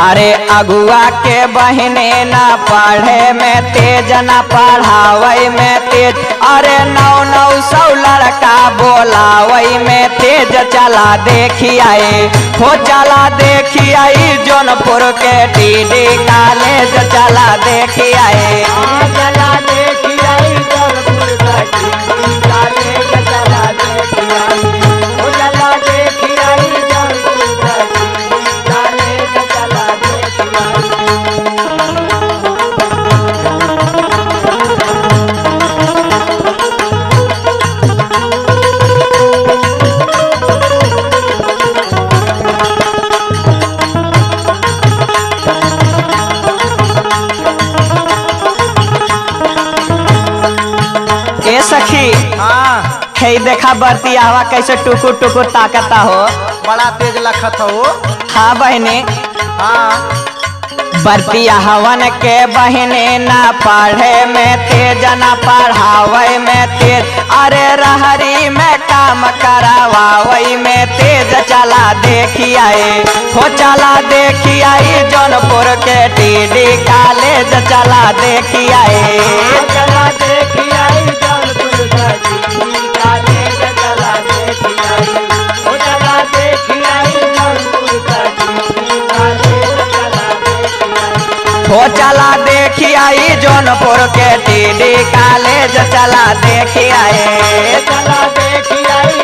अरे अगुआ के बहने न पढ़े में तेज न पढ़ावई में तेज। अरे 900 लड़का बोलावई में तेज। चला देखी आई हो चला देखी आई जौनपुर के टीडी कॉलेज। चला देखी आई चला देखी आई जौनपुर का टीडी कॉलेज। चला देखी आई ओ चला देखी आई जौनपुर का टीडी कॉलेज। चला देखी ए सखी हाँ हे देखा बरतियावा कैसे टुकुर टुकुर ताकता हो। बड़ा तेज लखत हो। हाँ बहने हाँ बरतिया हवन के बहने न पढ़े में तेज न पढ़ावे में तेज। अरे रहरी में काम करावावई में तेज। चला देखी आई हो चला देखी आई जौनपुर के टीडी कॉलेज। चला देखी आई चला देखी आई जौनपुर का टीडी कॉलेज। चला देखी आई ओ चला देखी आई जौनपुर का टीडी कॉलेज। चला देखी आई हो चला देखी आई जौनपुर के टीडी कॉलेज। चला देखी आई चला देखी आई